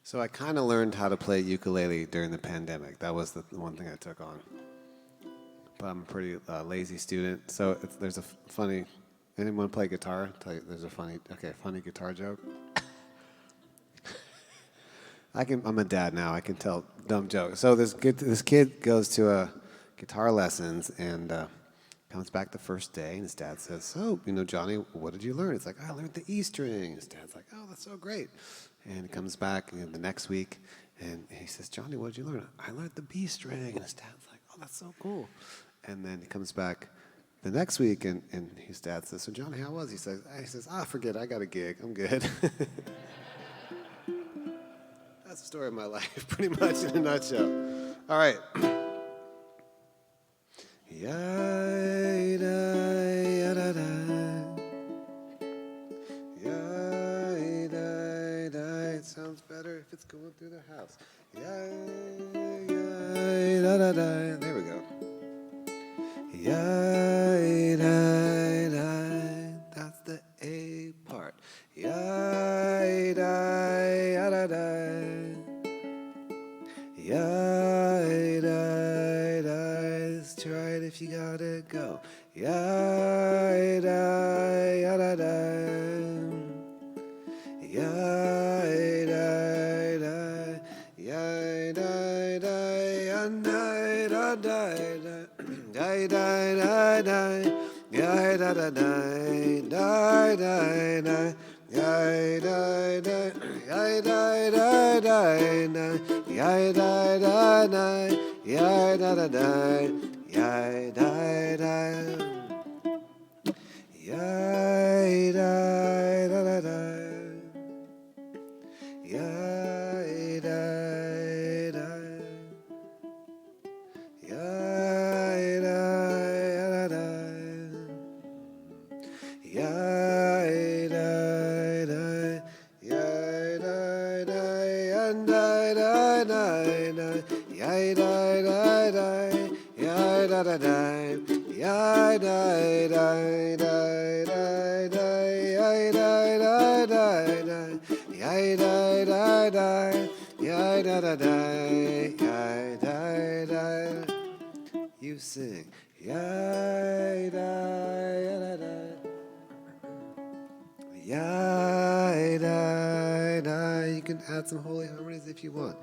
So I kind of learned how to play ukulele during the pandemic. That was the one thing I took on. But I'm a pretty lazy student, so there's a funny. Anyone play guitar? Tell you, there's a funny guitar joke. I'm a dad now. I can tell dumb jokes. So this kid goes to guitar lessons and comes back the first day, and his dad says, "So, Johnny, what did you learn?" It's like, "I learned the E string." His dad's like, "Oh, that's so great." And he comes back the next week, and he says, "Johnny, what did you learn?" "I learned the B string." And his dad's like, "Oh, that's so cool." And then he comes back the next week, and his dad says, "So, Johnny, how was he?" He says, "Forget it. I got a gig. I'm good." That's the story of my life, pretty much in a nutshell. All right. It sounds better if it's going through the house. There we go. That's the A part. Let's try it if you gotta go. You sing. You can add some holy harmonies if you want.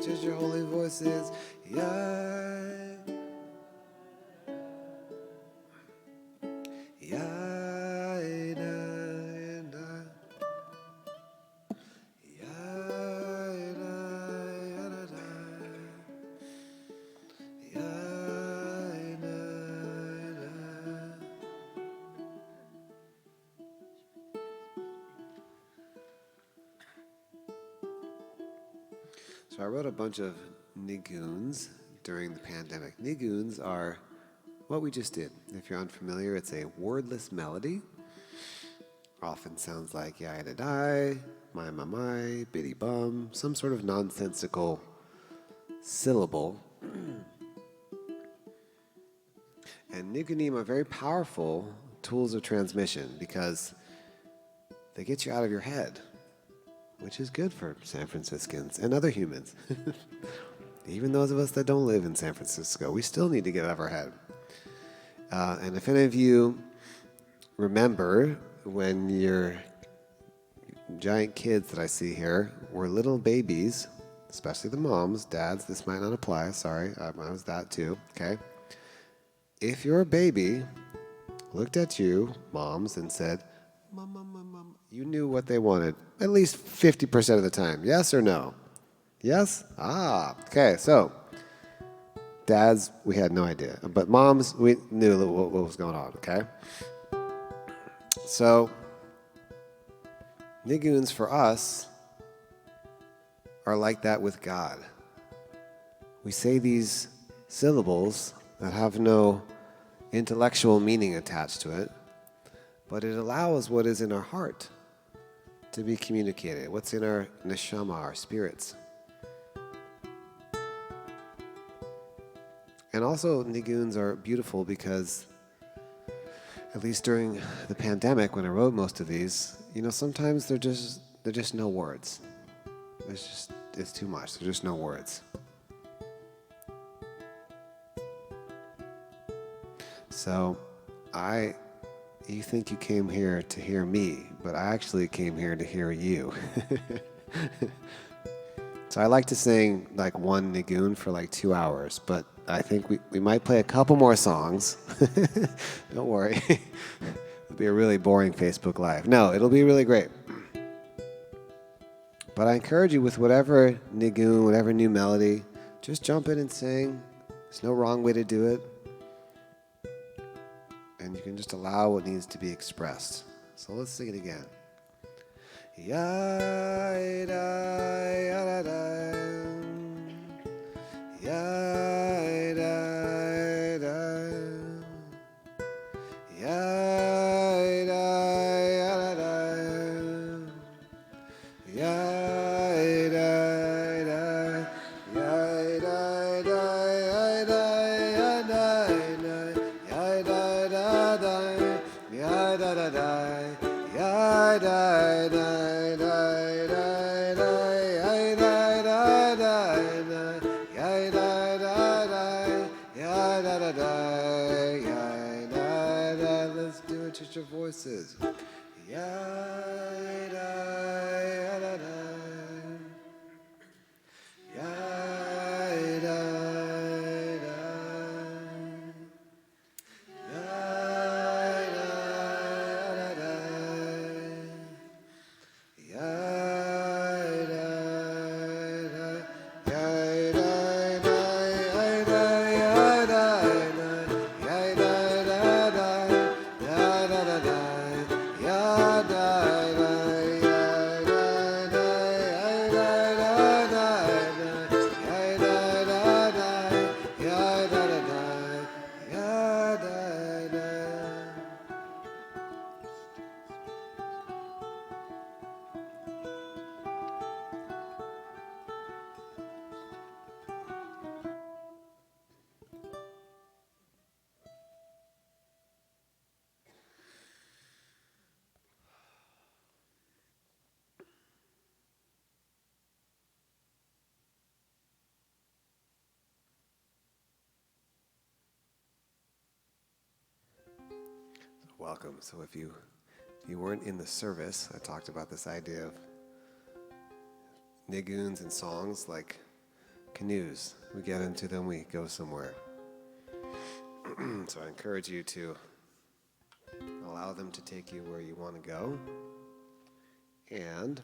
Just your holy voices. So I wrote a bunch of niguns during the pandemic. Niguns are what we just did. If you're unfamiliar, it's a wordless melody. Often sounds like yai-da-dai, my, biddy bum, some sort of nonsensical syllable. And nigunim are very powerful tools of transmission because they get you out of your head, which is good for San Franciscans and other humans. Even those of us that don't live in San Francisco, we still need to get out of our head. And if any of you remember when your giant kids that I see here were little babies, especially the moms, dads, this might not apply, sorry, I was that too, okay? If your baby looked at you, moms, and said, Mom, you knew what they wanted at least 50% of the time. Yes or no? Yes? Okay, so dads, we had no idea. But moms, we knew what was going on, okay? So niguns for us are like that with God. We say these syllables that have no intellectual meaning attached to it, but it allows what is in our heart to be communicated, what's in our neshama, our spirits. And also, niguns are beautiful because, at least during the pandemic, when I wrote most of these, sometimes they're just no words. It's too much. There's just no words. So, you think you came here to hear me, but I actually came here to hear you. So I like to sing like one nigun for like 2 hours, but I think we might play a couple more songs. Don't worry. It'll be a really boring Facebook Live. No, it'll be really great. But I encourage you with whatever nigun, whatever new melody, just jump in and sing. There's no wrong way to do it. And you can just allow what needs to be expressed. So let's sing it again. Ya da ya da ya da da ya da ya da ya da Let's do it, just your voices. Welcome. So if you weren't in the service, I talked about this idea of niguns and songs like canoes. We get into them, we go somewhere. So I encourage you to allow them to take you where you want to go. And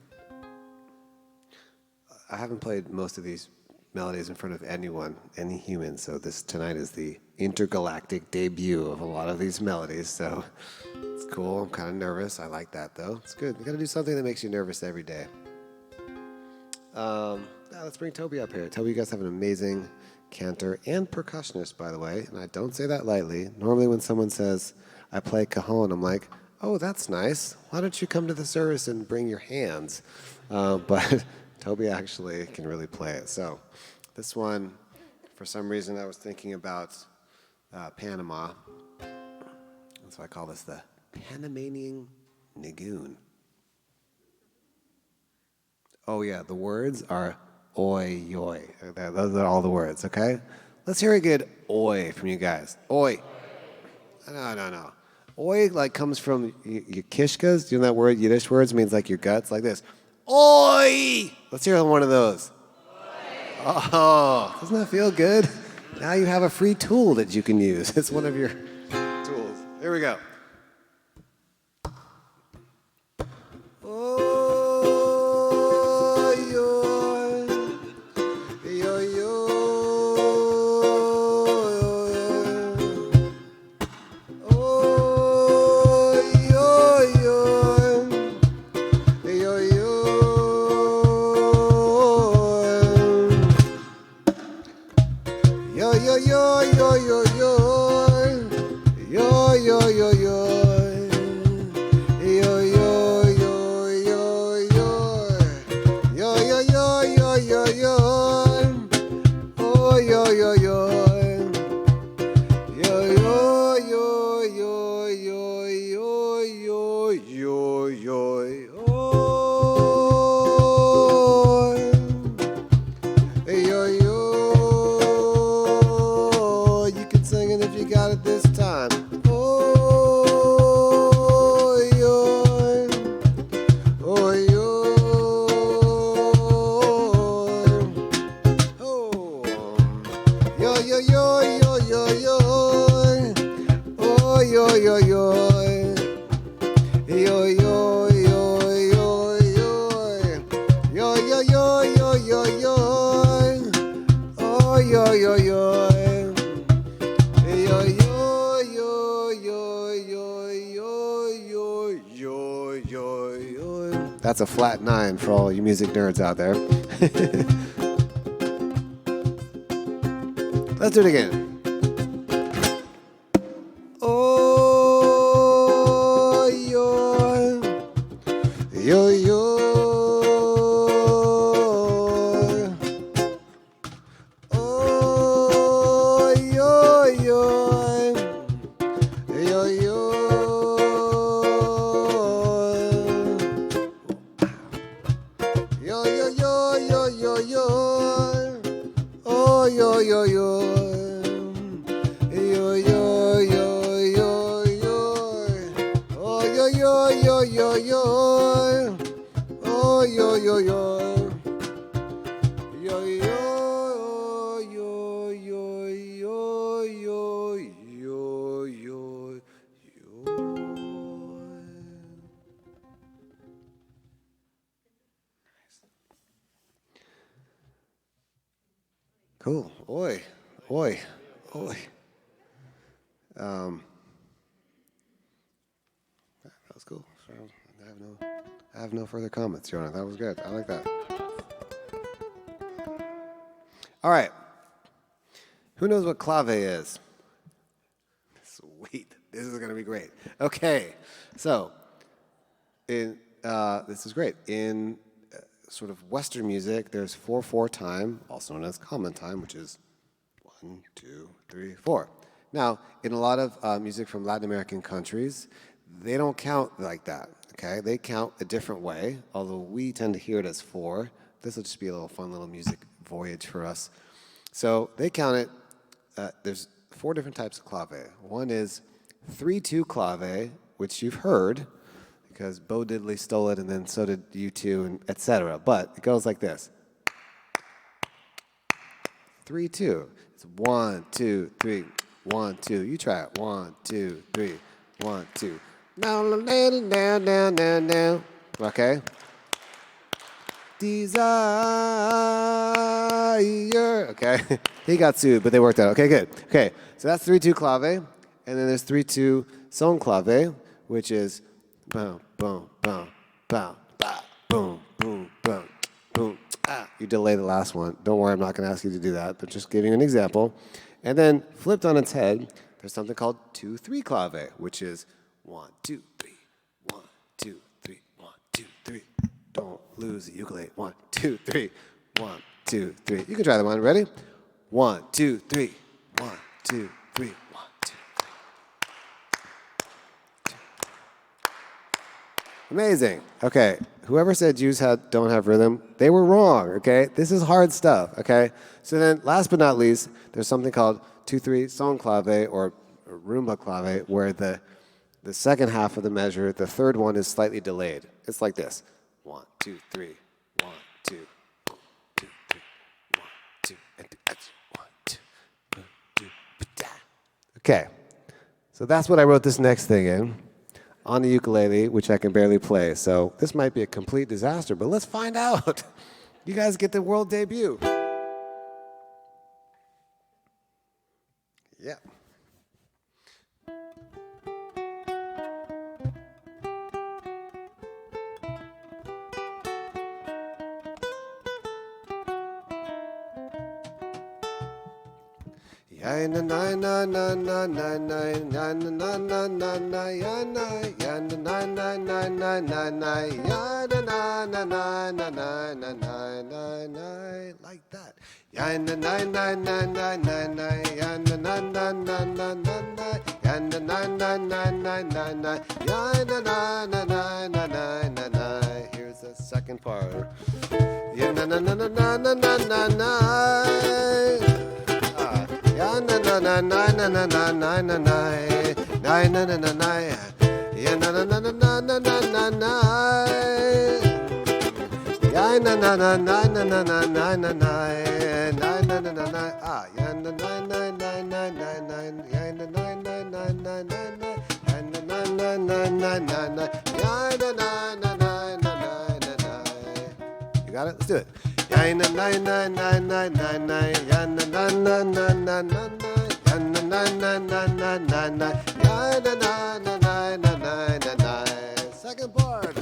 I haven't played most of these melodies in front of anyone, any human, so tonight is the intergalactic debut of a lot of these melodies, so it's cool. I'm kind of nervous. I like that, though. It's good. You got to do something that makes you nervous every day. Now let's bring Toby up here. Toby, you guys have an amazing cantor and percussionist, by the way, and I don't say that lightly. Normally when someone says, I play cajon, I'm like, oh, that's nice. Why don't you come to the service and bring your hands? But Toby actually can really play it. So this one, for some reason, I was thinking about Panama. And so I call this the Panamanian Nigun. Oh yeah, the words are oi, yoy. Those are all the words, okay? Let's hear a good oi from you guys. Oi. No. Oi like comes from your kishkas. You know that word, Yiddish words, means like your guts, like this. Oi! Let's hear one of those. Oi. Oh, doesn't that feel good? Now you have a free tool that you can use. It's one of your tools. Here we go. That's a flat 9 for all you music nerds out there. Let's do it again. Oh, yo, yo. Oh, yo, yo. Yo, yo. Yo, yo, yo, yo, yo, yo. Oh, yo, yo, yo. Yo, yo, yo, yo, yo. Oh, yo, yo, yo, yo, yo. Oh, yo, yo, yo. Yo, yo, yo, yo, yo, yo, yo, yo, yo. Cool. Oi, oi, oi. That was cool. I have no further comments, Jonah. That was good. I like that. All right. Who knows what clave is? Sweet. This is going to be great. Okay. So, this is great. In sort of Western music, there's 4/4 time, also known as common time, which is 1, 2, 3, 4. Now, in a lot of music from Latin American countries, they don't count like that, okay? They count a different way, although we tend to hear it as 4. This will just be a little fun little music voyage for us. So they count it, there's 4 different types of clave. One is 3/2 clave, which you've heard, because Bo Diddley stole it, and then so did U2, and etc. But it goes like this. 3/2. It's 1, 2, 3, 1, 2. You try it. 1, 2, 3, 1, 2. Down, down, down, down, down. Okay. Desire. Okay. He got sued, but they worked out. Okay, good. Okay. So that's 3/2 clave, and then there's 3/2 son clave, which is boom, boom, boom, boom, bah, boom, boom, boom, boom. Ah, you delay the last one. Don't worry, I'm not going to ask you to do that, but just giving you an example. And then flipped on its head, there's something called 2/3 clave, which is 1, 2, 3, 1, 2, 3, 1, 2, 3. Don't lose the ukulele. 1, 2, 3, 1, 2, 3. You can try that one. Ready? 1, 2, 3, 1, 2, 3, 1, 2, 3. Amazing. Okay. Whoever said Jews don't have rhythm, they were wrong, okay? This is hard stuff, okay? So then, last but not least, there's something called 2/3 son clave, or rumba clave, where the second half of the measure, the third one, is slightly delayed. It's like this. 1, 2, 3, 1, 2, 1, 2, 3, 1, 2, and 1, 2, 1, 2. Okay. So that's what I wrote this next thing in. On the ukulele, which I can barely play. So this might be a complete disaster, but let's find out. You guys get the world debut. Yeah. Like that. Here's the second part. You got it? Let's do it. Second part.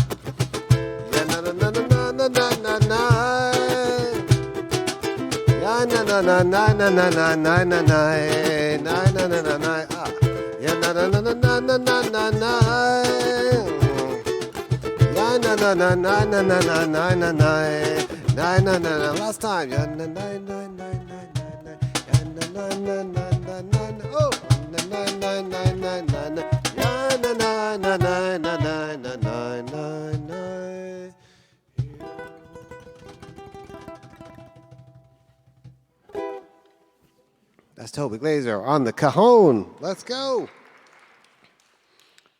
Last time. Oh. That's Toby Glaser on the cajon. Let's go.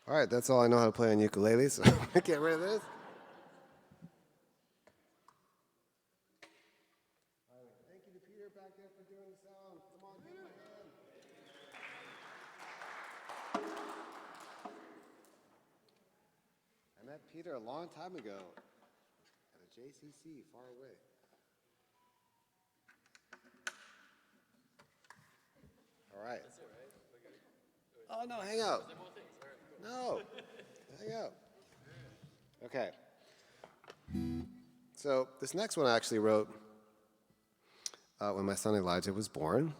All right, that's all I know how to play on ukulele, so get rid of this. Thank you to Peter back there for doing the sound. Come on, give him a hand. I met Peter a long time ago at a JCC far away. All right. Oh, no, hang out. No, hang out. Okay. So this next one I actually wrote when my son Elijah was born,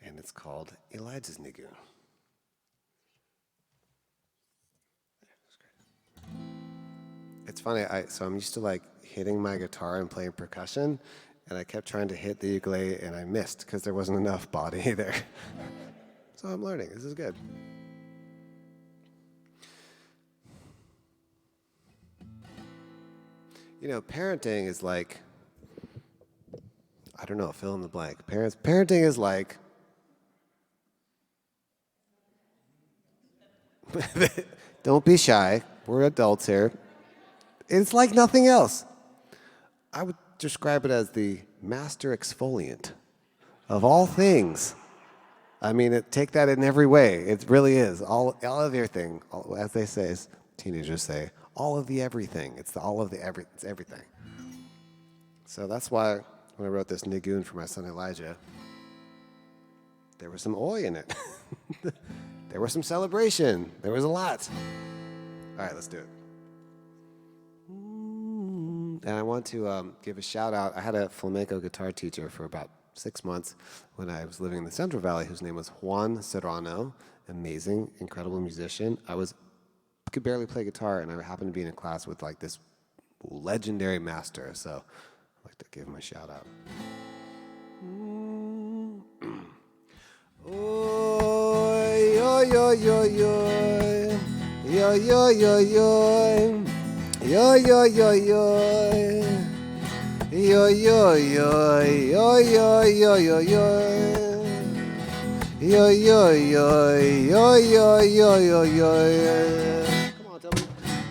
and it's called Elijah's Nigun. It's funny, so I'm used to like hitting my guitar and playing percussion, and I kept trying to hit the ukulele and I missed because there wasn't enough body there. So I'm learning, this is good. You know, parenting is like, I don't know, fill in the blank. Parenting is like, don't be shy, we're adults here. It's like nothing else. I would describe it as the master exfoliant of all things. I mean, take that in every way. It really is. All of everything, as they say, as teenagers say, all of the everything. It's it's everything. So that's why when I wrote this nigun for my son Elijah, there was some oi in it. There was some celebration. There was a lot. All right, let's do it. And I want to give a shout out. I had a flamenco guitar teacher for about 6 months when I was living in the Central Valley, whose name was Juan Serrano. Amazing, incredible musician. I could barely play guitar, and I happened to be in a class with like this legendary master. So I'd like to give him a shout out. Oi, yo, yo, yo, yo, yo, yo, yo, yo. Yo yo yo yo, yo yo yo, yo yo yo yo yo, yo yo yo, yo yo yo yo yo. Come on, tell me.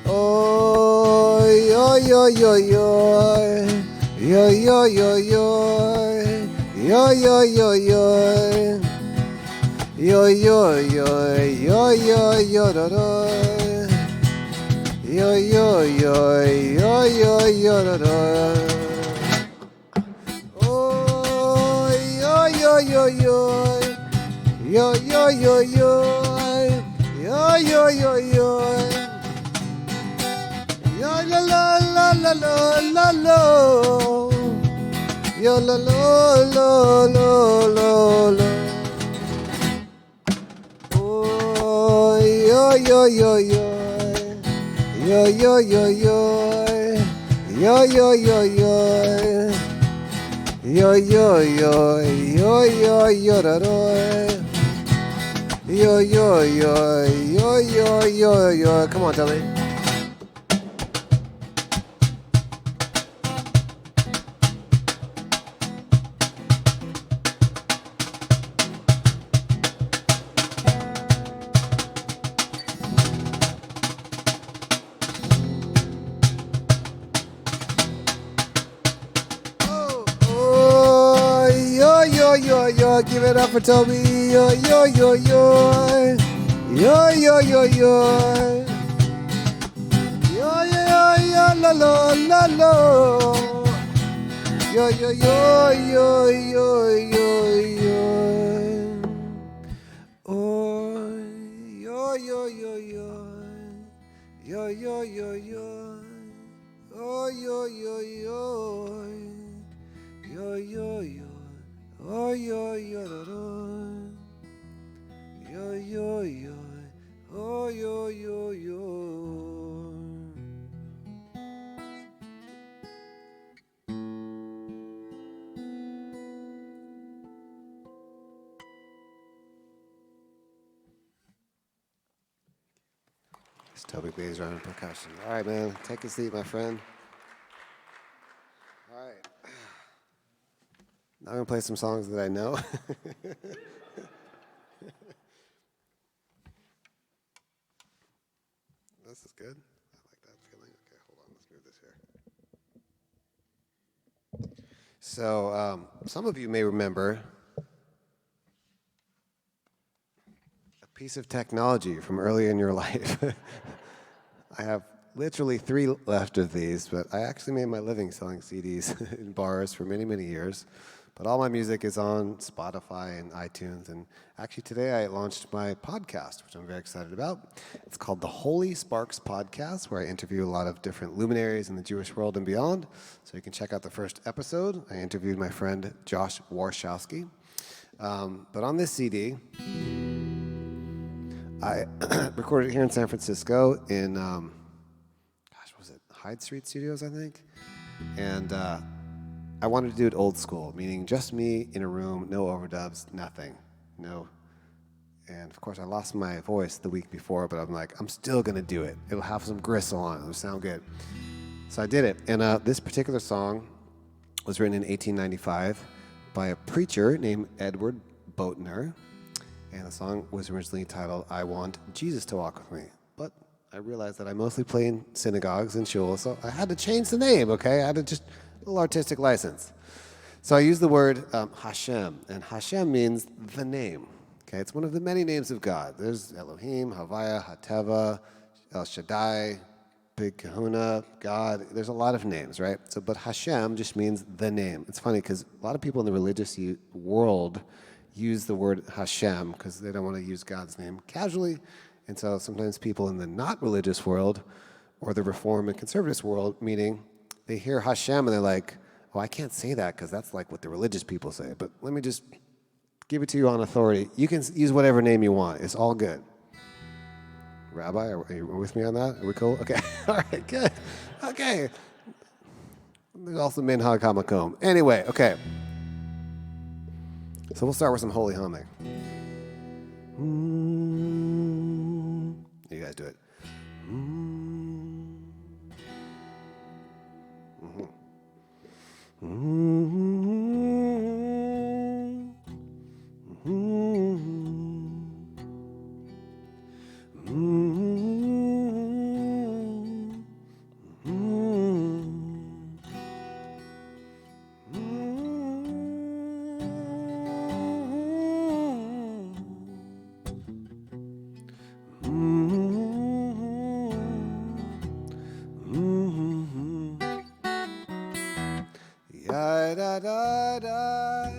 Oh, yo yo yo yo, yo yo yo yo, yo yo yo yo, yo yo yo, yo yo yo yo. Yo yo yo yo yo yo da da. Oh yo yo yo yo yo yo yo yo yo yo yo yo yo la la la la la la la yo la la la la la la. yo yo yo. Yo yo yo yo. Yo yo yo yo. Yo yo yo yo yo yo da do. Yo yo yo yo yo yo yo. Come on, Toby. Yo, yo, give it up for Toby. Yo, yo, yo, yo. Yo, yo, yo, yo. Yo, yo, yo, la, la, la, la. Yo, yo, yo, yo, yo, yo, yo. Oh, yo, yo, yo, yo. Yo, yo, yo, yo. Oh, yo, yo, yo. Yo, yo, yo. Oh yo yo yo yo yo oh yo yo yo. It's Toby Glaser on percussion. All right, man, take a seat, my friend. All right. I'm going to play some songs that I know. This is good. I like that feeling. Okay, hold on. Let's move this here. So some of you may remember a piece of technology from earlier in your life. I have literally 3 left of these, but I actually made my living selling CDs in bars for many, many years. But all my music is on Spotify and iTunes. And actually today I launched my podcast, which I'm very excited about. It's called the Holy Sparks Podcast, where I interview a lot of different luminaries in the Jewish world and beyond. So you can check out the first episode. I interviewed my friend Josh Warshawski. But on this CD, I recorded it here in San Francisco in, what was it, Hyde Street Studios, I think? And I wanted to do it old school, meaning just me in a room, no overdubs, nothing, no. And of course, I lost my voice the week before, but I'm like, I'm still gonna do it. It'll have some gristle on it, it'll sound good. So I did it, and this particular song was written in 1895 by a preacher named Edward Boatner, and the song was originally titled, I Want Jesus to Walk With Me. But I realized that I mostly play in synagogues and shuls, so I had to change the name, okay? I had to just little artistic license. So I use the word Hashem, and Hashem means the name. Okay, it's one of the many names of God. There's Elohim, Havaya, Hateva, El Shaddai, Big Kahuna, God. There's a lot of names, right? So, but Hashem just means the name. It's funny because a lot of people in the religious world use the word Hashem because they don't want to use God's name casually, and so sometimes people in the not religious world or the Reform and Conservative world, meaning they hear Hashem and they're like, oh, I can't say that because that's like what the religious people say. But let me just give it to you on authority. You can use whatever name you want. It's all good. Rabbi, are you with me on that? Are we cool? Okay. All right, good. Okay. There's also Minhag HaMakom. Anyway, okay. So we'll start with some holy humming. You guys do it. Ya-da-da-da,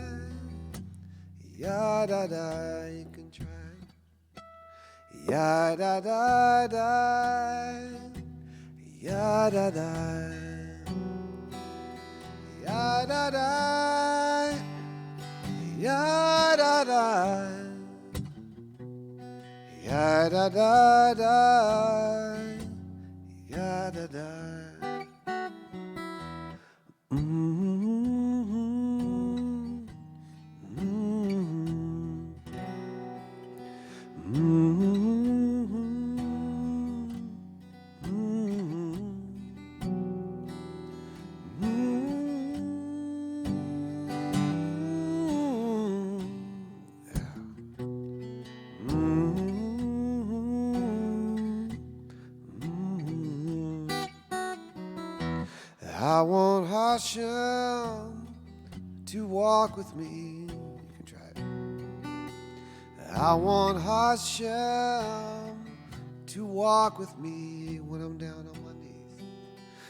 ya-da-da, you can try. Ya-da-da-da, ya-da-da, ya-da-da, ya-da-da, ya-da-da, Ya da da da, ya da da. I want Hashem to walk with me. You can try it. I want Hashem to walk with me when I'm down on my knees.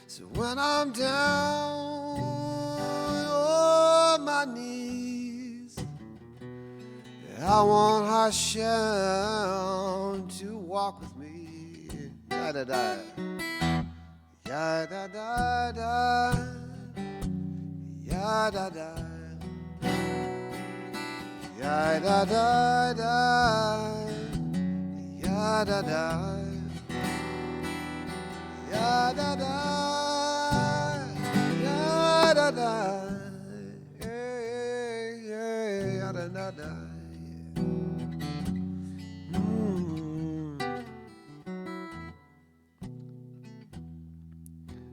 So when I'm down on my knees, I want Hashem to walk with me. Da da da. Ya da da da, ya da da, ya da da da, ya da da, ya da da, ya da da, yeah, yeah, ya da da da.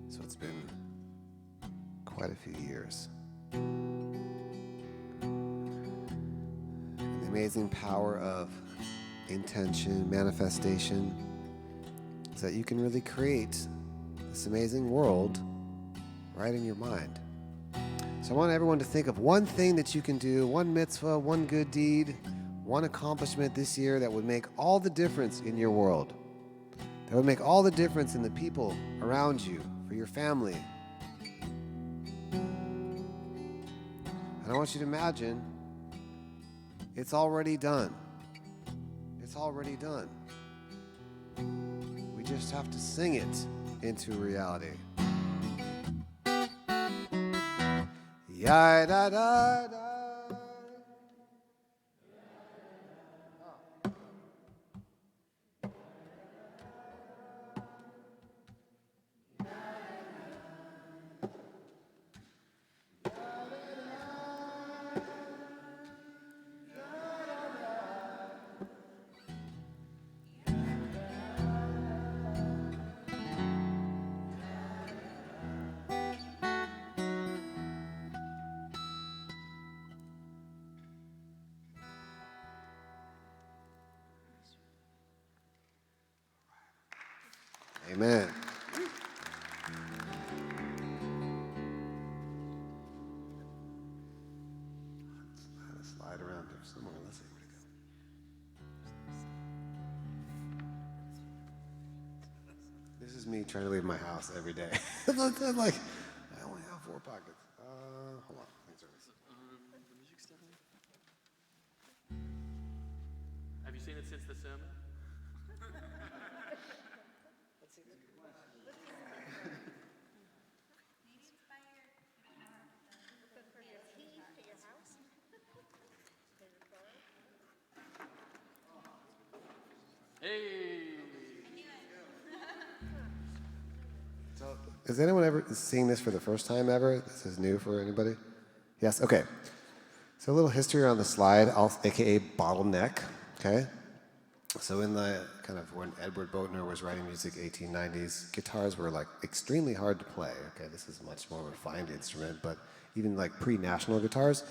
So it's been quite a few years. The amazing power of intention, manifestation, is that you can really create this amazing world right in your mind. So I want everyone to think of one thing that you can do, one mitzvah, one good deed, one accomplishment this year that would make all the difference in your world. That would make all the difference in the people around you, for your family. And I want you to imagine it's already done. It's already done. We just have to sing it into reality. Ya da da da. Amen. Slide around there somewhere. Let's see where to go. This is me trying to leave my house every day. I'm like, I only have 4 pockets. Hold on. The music still there? Have you seen it since The Sim? Hey! So, is anyone ever seeing this for the first time ever? This is new for anybody? Yes? Okay. So a little history on the slide, aka bottleneck, okay? So in the kind of when Edward Boatner was writing music, 1890s, guitars were like extremely hard to play. Okay, this is a much more refined instrument, but even like pre-national guitars,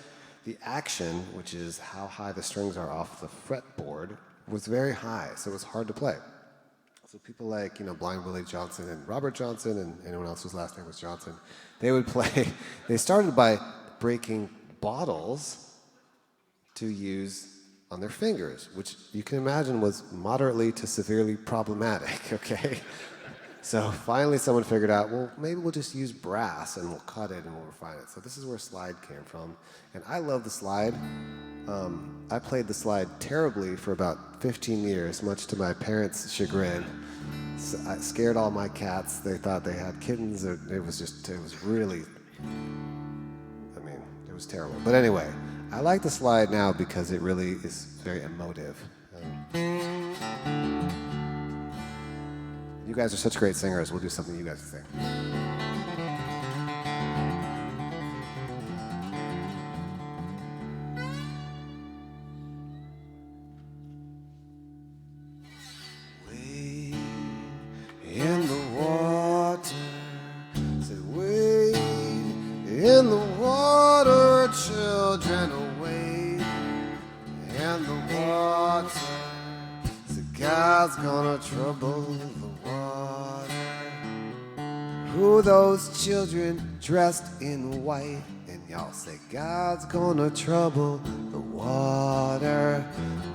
the action, which is how high the strings are off the fretboard, was very high, so it was hard to play. So people like, Blind Willie Johnson and Robert Johnson and anyone else whose last name was Johnson, they would play, they started by breaking bottles to use on their fingers, which you can imagine was moderately to severely problematic, okay? So finally someone figured out, well, maybe we'll just use brass and we'll cut it and we'll refine it. So this is where slide came from. And I love the slide. I played the slide terribly for about 15 years, much to my parents' chagrin. So I scared all my cats. They thought they had kittens. It was really, it was terrible. But anyway, I like the slide now because it really is very emotive. You guys are such great singers. We'll do something you guys sing. Wade in the water, said wade in the water, children, wade in the water. God's gonna trouble the water. Who those children dressed in white? And y'all say, God's gonna trouble the water.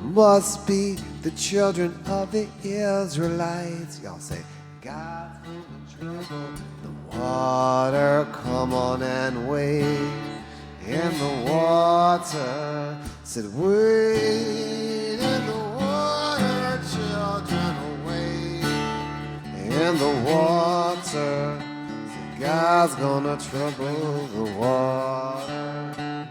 Must be the children of the Israelites. Y'all say, God's gonna trouble the water. Come on and wade in the water. Said, wade in the water, children, wade in the water. Said, God's gonna trouble the water.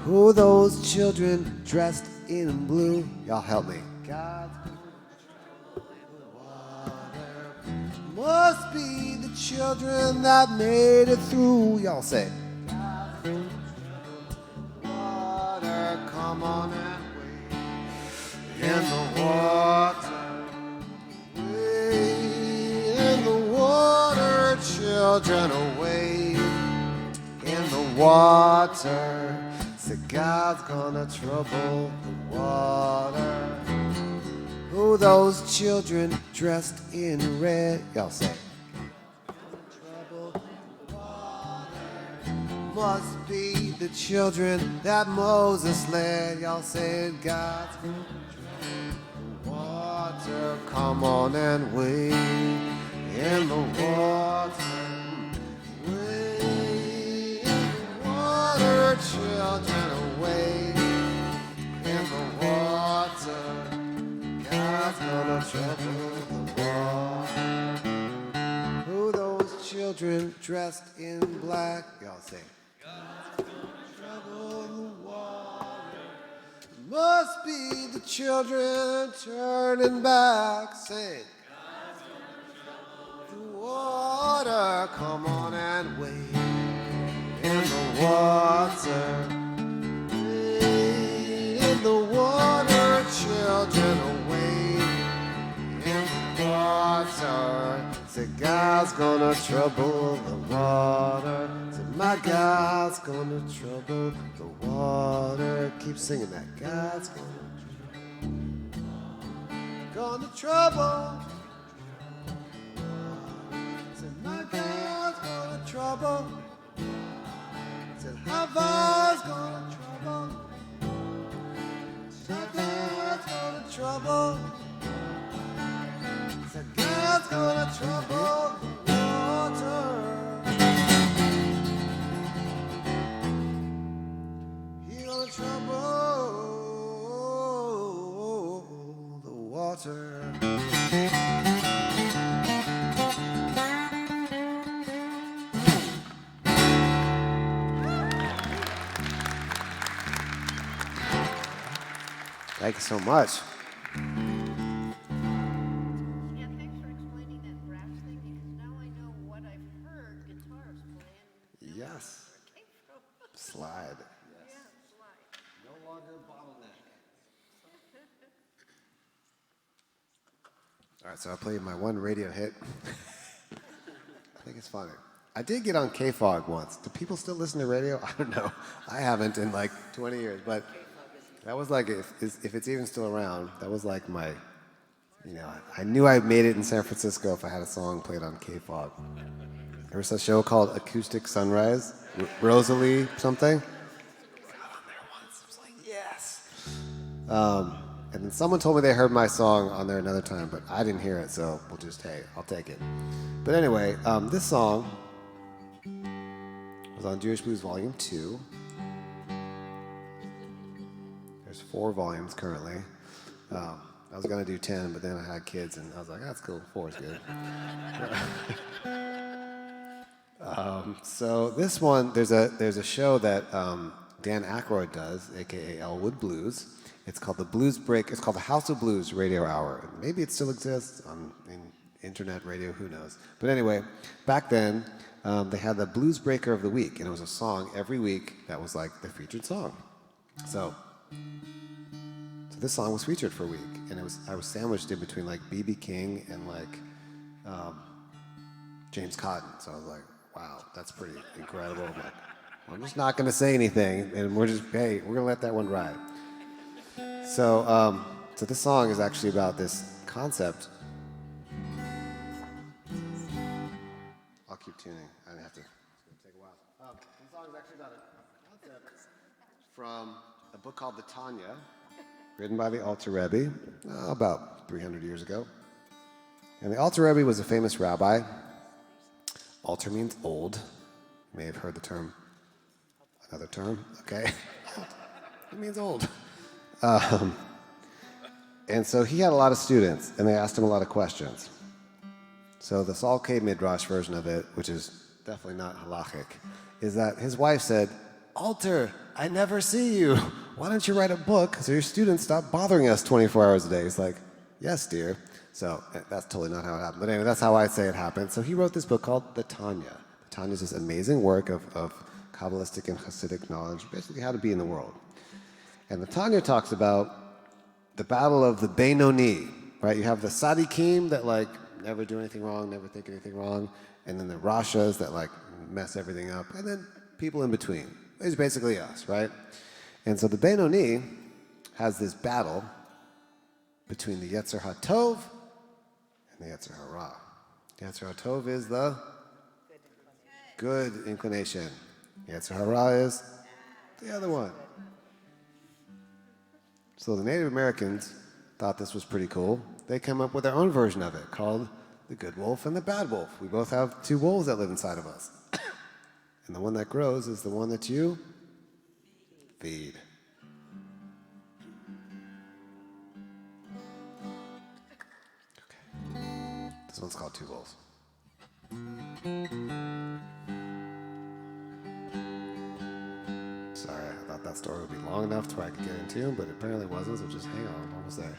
Who those children dressed in blue? Y'all help me. God's gonna trouble the water. Must be the children that made it through. Y'all say, God's gonna trouble the water. Come on and wade in the water. Wade in the water, children, wade in the water. Say, God's gonna trouble the water. Who those children dressed in red? Y'all say, trouble the water. Must be the children that Moses led. Y'all said, God's gonna trouble the water. Come on and wade in the water. Wade in the water, children, wade in the water. God's gonna trouble the water. Who those children dressed in black? Y'all say, God's gonna trouble the water. Must be the children turning back. Say, God's gonna trouble the water. Come on and wade in the water. Wade in the water, children, wade in the water. Say, God's gonna trouble the water. Say, my God's gonna trouble the water. Keep singing that. God's gonna trouble. Say, my God's gonna trouble. Say, Hava's gonna trouble. My God's gonna trouble. Said, God's gonna trouble the water. He's gonna trouble the water. Thank you so much. Yeah, thanks for explaining that brass thing, because now I know what I've heard guitars playing. Yes. Where it came from. Slide. Yeah, slide. No longer bottleneck. All right, so I played my one radio hit. I think it's funny. I did get on K-Fog once. Do people still listen to radio? I don't know. I haven't in like 20 years, but that was like, if it's even still around, that was like my, you know, I knew I made it in San Francisco if I had a song played on K-Fog. There was a show called Acoustic Sunrise, Rosalie something. Got on there once. I was like, yes. And then someone told me they heard my song on there another time, but I didn't hear it, so we'll just, hey, I'll take it. But anyway, this song was on Jewish Blues Volume 2. There's 4 volumes currently. I was gonna do 10, but then I had kids, and I was like, that's cool. 4 is good. So this one, there's a show that Dan Aykroyd does, aka Elwood Blues. It's called the Blues Break. It's called the House of Blues Radio Hour. Maybe it still exists internet, radio, who knows. But anyway, back then, they had the Blues Breaker of the Week, and it was a song every week that was like the featured song. So this song was featured for a week, and I was sandwiched in between like B.B. King and like James Cotton. So I was like, wow, that's pretty incredible. I'm like, I'm just not going to say anything, and we're going to let that one ride. So this song is actually about this concept. I'll keep tuning. I have to. It's going to take a while. This song is actually about a concept from a book called The Tanya, written by the Alter Rebbe about 300 years ago. And the Alter Rebbe was a famous rabbi. Alter means old. You may have heard the term. Another term, okay? It means old. And so he had a lot of students, and they asked him a lot of questions. So the Saul Kaye Midrash version of it, which is definitely not halachic, is that his wife said, Alter, I never see you. Why don't you write a book so your students stop bothering us 24 hours a day? He's like, yes, dear. So that's totally not how it happened. But anyway, that's how I say it happened. So he wrote this book called The Tanya. The Tanya is this amazing work of Kabbalistic and Hasidic knowledge, basically how to be in the world. And the Tanya talks about the battle of the Benoni, right? You have the Tzaddikim that like never do anything wrong, never think anything wrong, and then the Rashas that like mess everything up, and then people in between. It's basically us, right? And so the Benoni has this battle between the Yetzer HaTov and the Yetzer Hara. Yetzer HaTov is the good inclination. Yetzer Hara is the other one. So the Native Americans thought this was pretty cool. They came up with their own version of it called the good wolf and the bad wolf. We both have two wolves that live inside of us. And the one that grows is the one that you feed. Okay. This one's called Two Wolves. Sorry, I thought that story would be long enough to where I could get into, but it apparently wasn't, so just hang on, I'm almost there.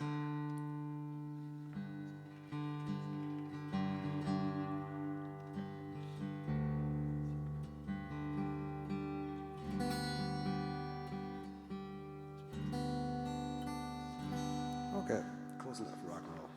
Okay, close enough for rock and roll.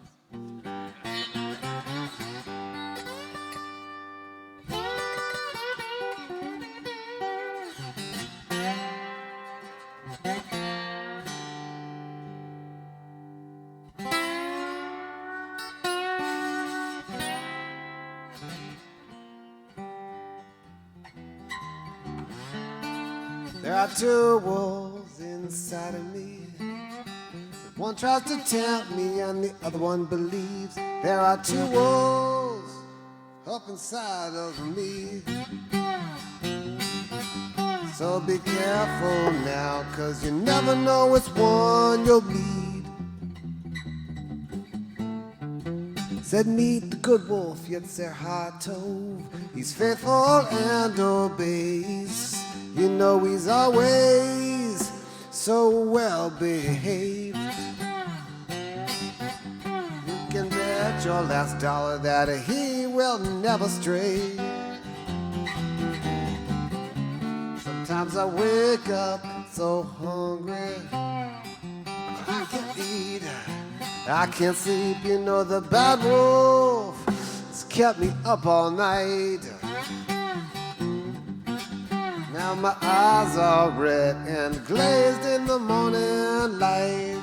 There are two wolves inside of me. One tries to tempt me and the other one believes. There are two wolves up inside of me. So be careful now, 'cause you never know which one you'll meet. Said meet the good wolf, Yetzer HaTov. He's faithful and obeys. You know he's always so well behaved. You can bet your last dollar that he will never stray. Sometimes I wake up so hungry I can't eat, I can't sleep. You know the bad wolf has kept me up all night. Now my eyes are red and glazed in the morning light.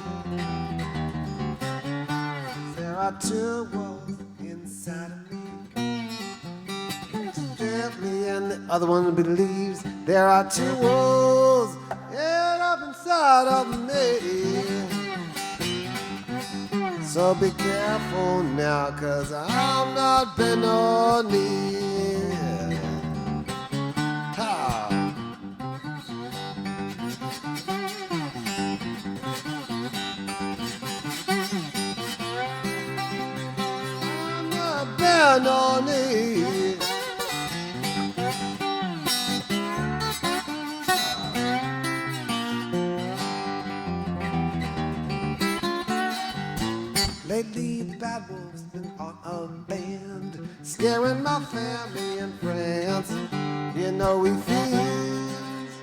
There are two wolves inside of me. Gently, and the other one believes. There are two wolves up inside of me. So be careful now, 'cause I'm not Benoni. Benoni. Lately the bad wolves been on a band, scaring my family and friends. You know he feeds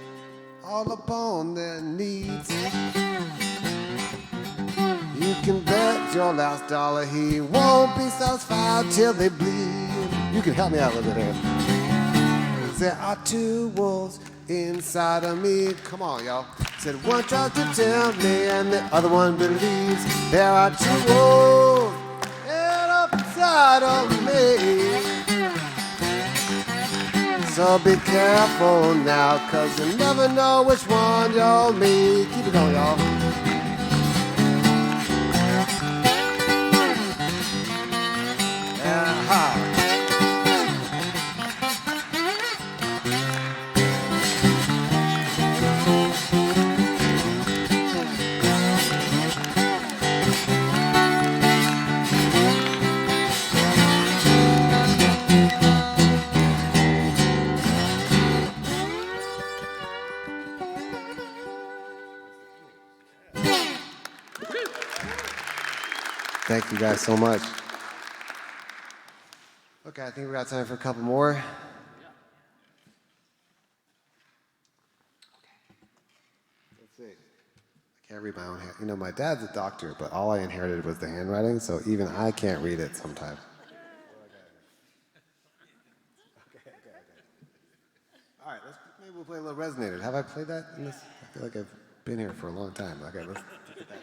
all upon their needs. You can bet your last dollar he won't be satisfied till they bleed. You can help me out a little bit here. There are two wolves inside of me. Come on, y'all. Said one tries to tempt me and the other one believes. There are two wolves inside of me. So be careful now, 'cause you never know which one you'll meet. Keep it going, y'all. Thank you guys so much. Okay, I think we got time for a couple more. Let's see. I can't read my own hand. You know, my dad's a doctor, but all I inherited was the handwriting, so even I can't read it sometimes. Okay. All right, maybe we'll play a little Resonator. Have I played that in this? I feel like I've been here for a long time. Okay, let's get that.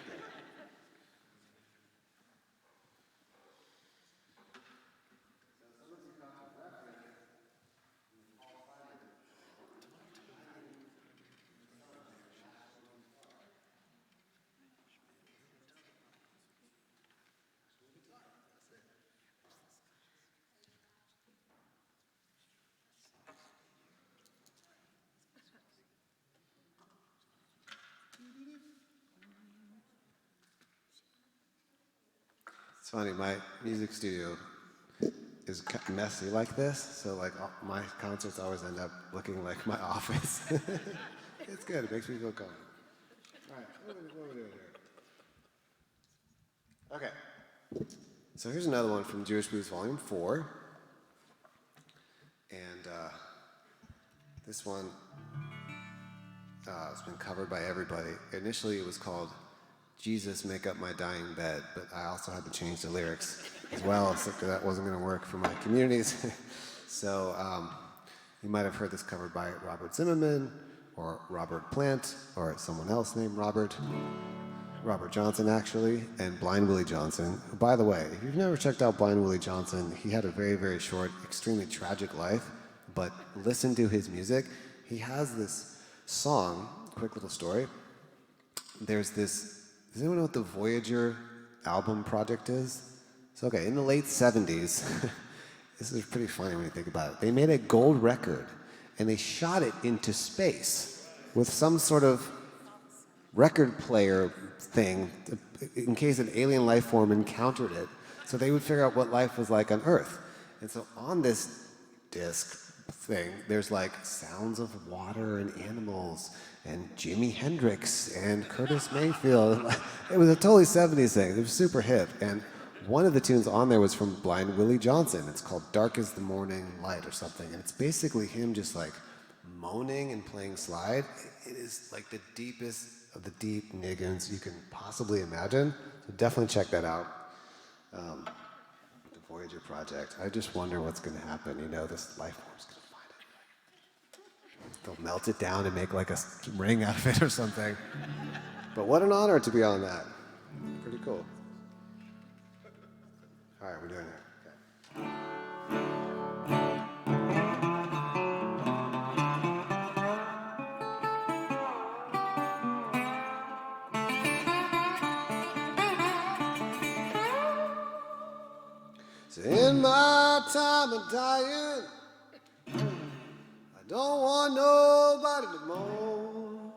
It's funny, my music studio is messy like this, so like my concerts always end up looking like my office. It's good, it makes me feel calm. All right, what are we doing here? Okay, so here's another one from Jewish Blues Volume 4. And this one has been covered by everybody. Initially it was called Jesus, Make Up My Dying Bed, but I also had to change the lyrics as well, except that wasn't going to work for my communities. So you might have heard this covered by Robert Zimmerman, or Robert Plant, or someone else named Robert Johnson actually, and Blind Willie Johnson. By the way, if you've never checked out Blind Willie Johnson, he had a very, very short, extremely tragic life, but listen to his music. He has this song, quick little story. There's this, does anyone know what the Voyager album project is? So okay, in the late 70s, this is pretty funny when you think about it. They made a gold record and they shot it into space with some sort of record player thing in case an alien life form encountered it, so they would figure out what life was like on Earth. And so on this disc thing, there's like sounds of water and animals and Jimi Hendrix and Curtis Mayfield. It was a totally 70s thing. It was super hip. And one of the tunes on there was from Blind Willie Johnson. It's called Dark as the Morning Light or something. And it's basically him just like moaning and playing slide. It is like the deepest of the deep niggins you can possibly imagine. So definitely check that out. The Voyager project. I just wonder what's going to happen. You know, this life form's going to find it. They'll melt it down and make like a ring out of it or something. But what an honor to be on that. Pretty cool. All right, we're doing it. Okay. So in my time of dying, I don't want nobody to moan.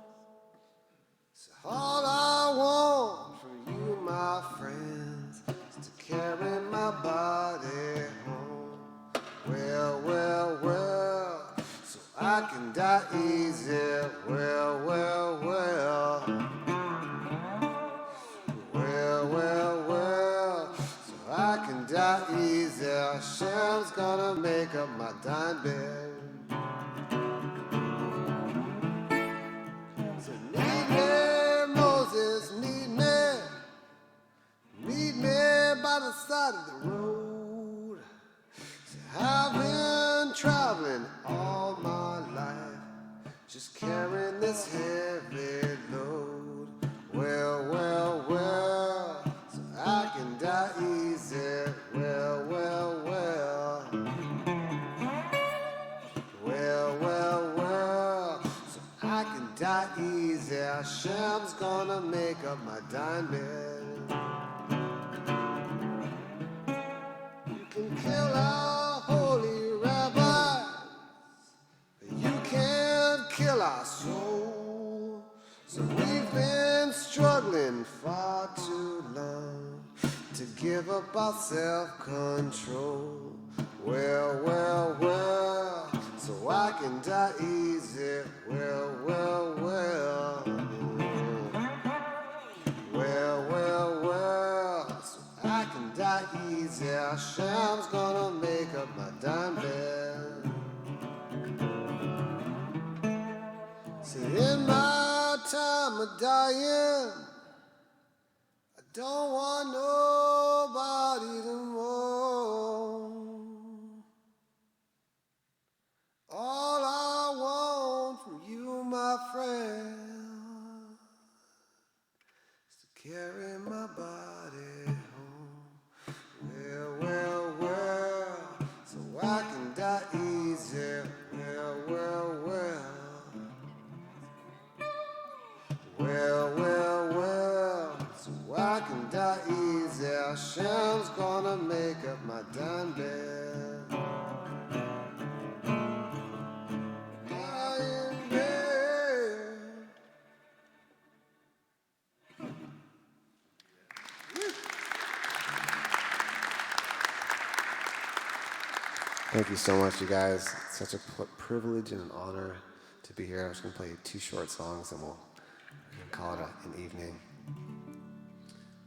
So all I want from you, my friends, is to carry my body home. Well, well, well, so I can die easy. Well, well, well. Well, well, well, Sham's gonna make up my dime bed. So meet me, Moses, meet me by the side of the road. So I've been traveling all my life, just carrying this heavy load. Well, well, well, so I can die easy. Well, well, well. Well, well, well, so I can die easy. Sham's gonna make up my dime bed. You can kill our holy rabbis, but you can't kill our soul. So we've been struggling far too long to give up our self-control. Well, well, well, so I can die easy. Well, well, well. Well, well, well, so I can die easy. Sham's gonna make up my dime bed. So in my time of dying, I don't want nobody to mourn. All I want from you, my friend, is to carry my body home. Well, well, well, so I can die easy. Well, well, well. Well, well, well, so I can die easy. Sham's gonna make up my dime bed. Dying bed. Thank you so much, you guys. It's such a privilege and an honor to be here. I'm just gonna play 2 short songs and we'll call it an evening.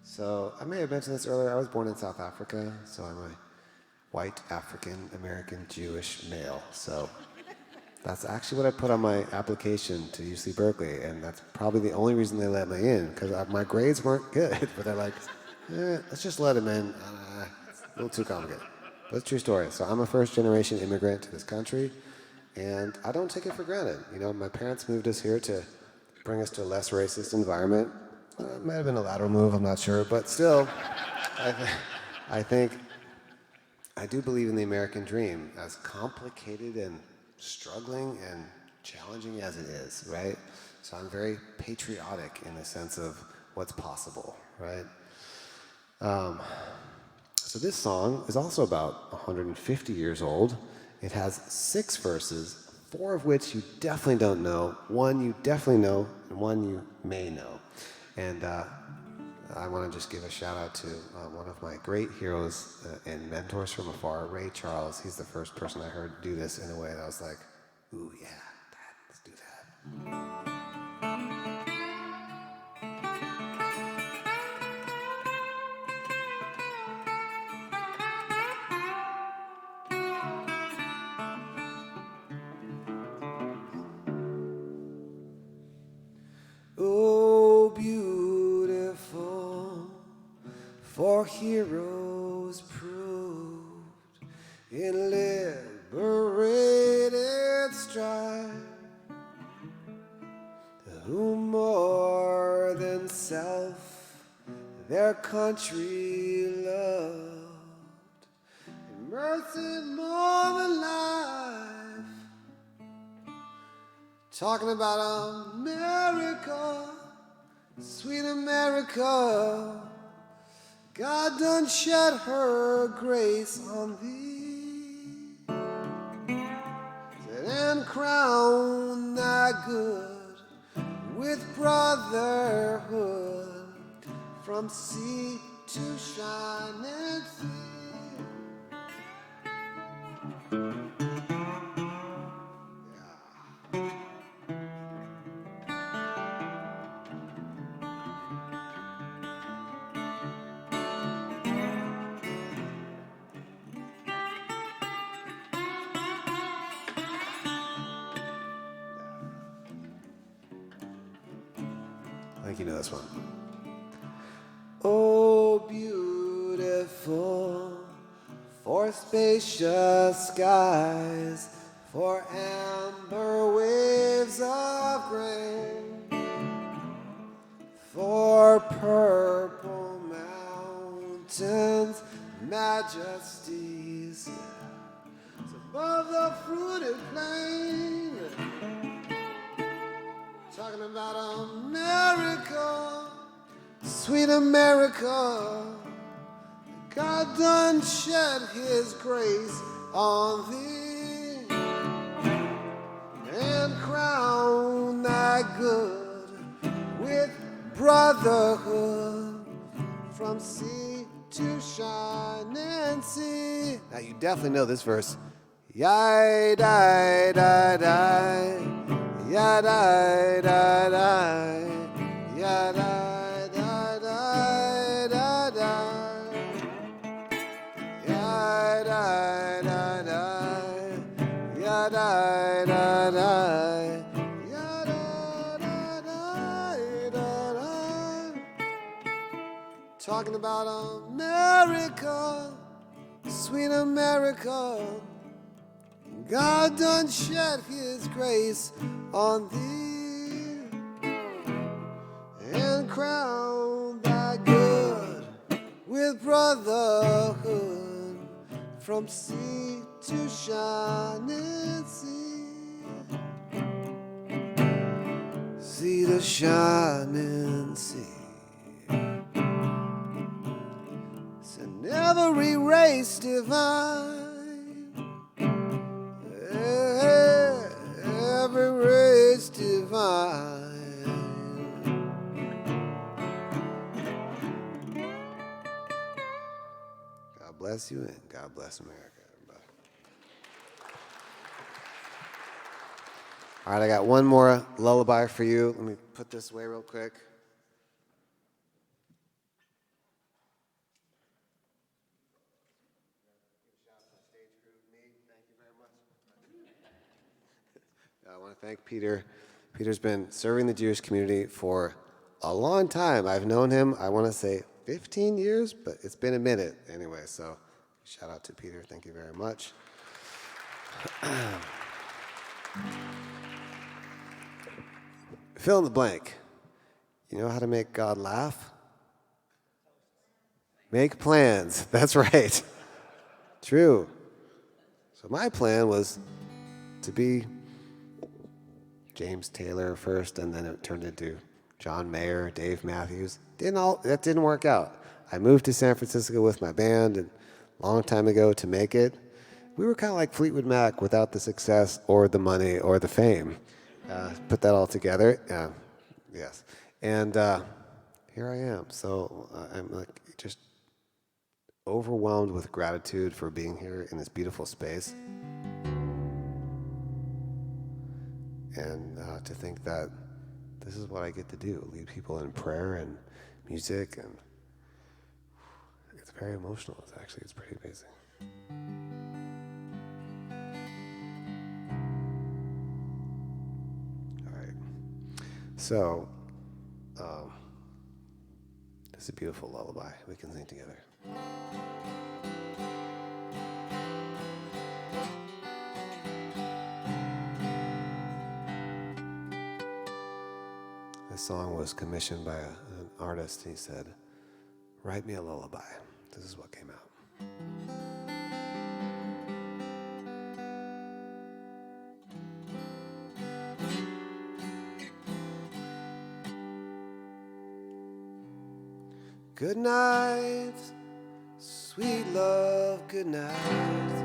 So I may have mentioned this earlier. I was born in South Africa, so I'm a white African American Jewish male. So that's actually what I put on my application to UC Berkeley, and that's probably the only reason they let me in, because my grades weren't good. But they're like, let's just let him in. It's a little too complicated. But it's a true story. So I'm a first-generation immigrant to this country, and I don't take it for granted. You know, my parents moved us here to bring us to a less racist environment. It might have been a lateral move, I'm not sure, but still, I think I do believe in the American dream, as complicated and struggling and challenging as it is, right? So I'm very patriotic in the sense of what's possible, right? So this song is also about 150 years old. It has 6 verses, 4 of which you definitely don't know, 1 you definitely know, and 1 you may know. And I want to just give a shout out to one of my great heroes and mentors from afar, Ray Charles. He's the first person I heard do this in a way that I was like, ooh, yeah, let's do that. Oh, beautiful, for heroes proved in liberated strife, who more than self their country loved, and mercy more than life. Talking about America, sweet America, God done shed her grace on thee, and crown thy good with brotherhood from sea to shining sea. think you know this one. Oh, beautiful, for spacious skies, for amber waves of grain, for purple mountains, majesties above the fruited plain. Talking about America, sweet America. God done shed his grace on thee and crown thy good with brotherhood from sea to shining sea. Now you definitely know this verse. Yai die die die, ya die die die, ya die die die die die, ya die die die, ya die die die, ya die die die die. Talking about America, sweet America. God done shed his grace on thee and crown thy good with brotherhood from sea to shining sea. Sea to shining sea. It's in every race divine. Every race divine. God bless you and God bless America, everybody. All right, I got one more lullaby for you. Let me put this away real quick. I want to thank Peter. Peter's been serving the Jewish community for a long time. I've known him, I want to say 15 years, but it's been a minute anyway. So shout out to Peter. Thank you very much. Fill in the blank. You know how to make God laugh? Make plans. That's right. True. So my plan was to be James Taylor first, and then it turned into John Mayer, Dave Matthews. That didn't work out. I moved to San Francisco with my band a long time ago to make it. We were kind of like Fleetwood Mac without the success or the money or the fame. Put that all together. Yes. And here I am. So I'm like just overwhelmed with gratitude for being here in this beautiful space. And to think that this is what I get to do, lead people in prayer and music, and it's very emotional. It's pretty amazing. All right. So, this is a beautiful lullaby we can sing together. This song was commissioned by an artist. He said, "Write me a lullaby." This is what came out. Good night, sweet love, good night.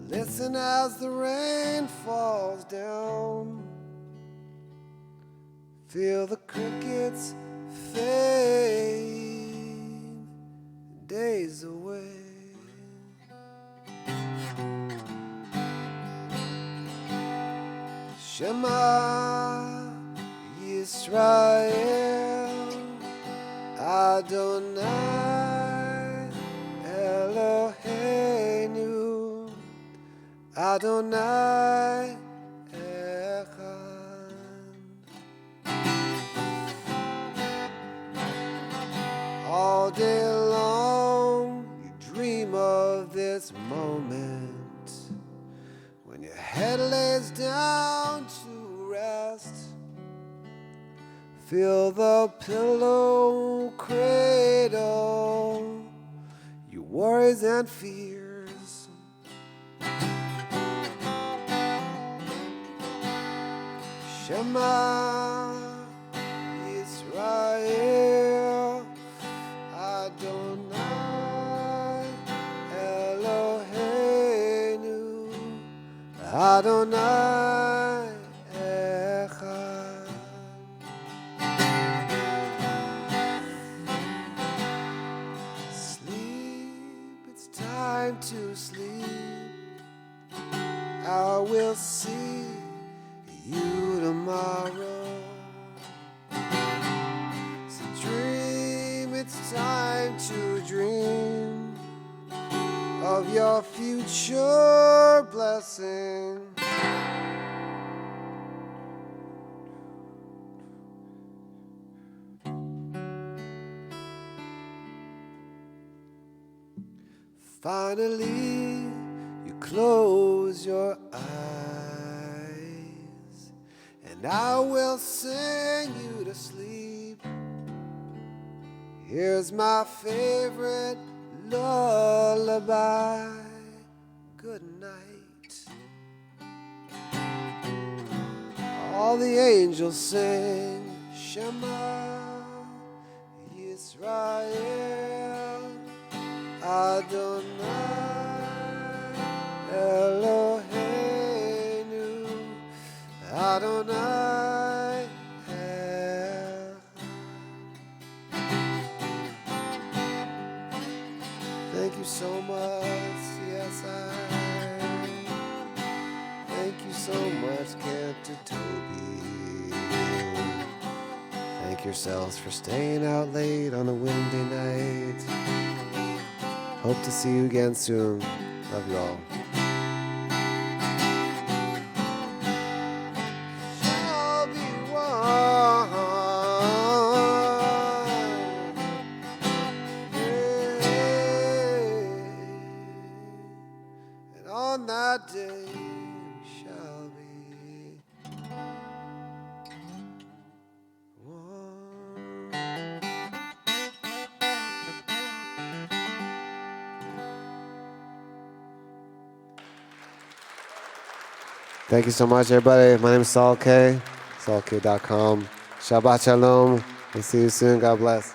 Listen as the rain falls down. Feel the crickets fade, days away. Shema Yisrael, Adonai Eloheinu, Adonai Echad. day long you dream of this moment when your head lays down to rest. Feel the pillow cradle your worries and fears. Shema Yisrael Adonai Eloheinu Adonai Echad. Sleep, it's time to sleep. I will see you tomorrow. So dream, it's time to dream of your future blessing. Finally, you close your eyes, and I will sing you to sleep. Here's my favorite lullaby. Good night. All the angels sing Shema Yisrael Adonai Eloheinu Adonai Echad. Thank you so much, CSI. Thank you so much, Cantor Toby. Thank yourselves for staying out late on a windy night. Hope to see you again soon. Love you all. Shall be one. Hey. And on that day we shall be one. Thank you so much, everybody. My name is Saul Kaye, saulkaye.com. Shabbat Shalom. We'll see you soon. God bless.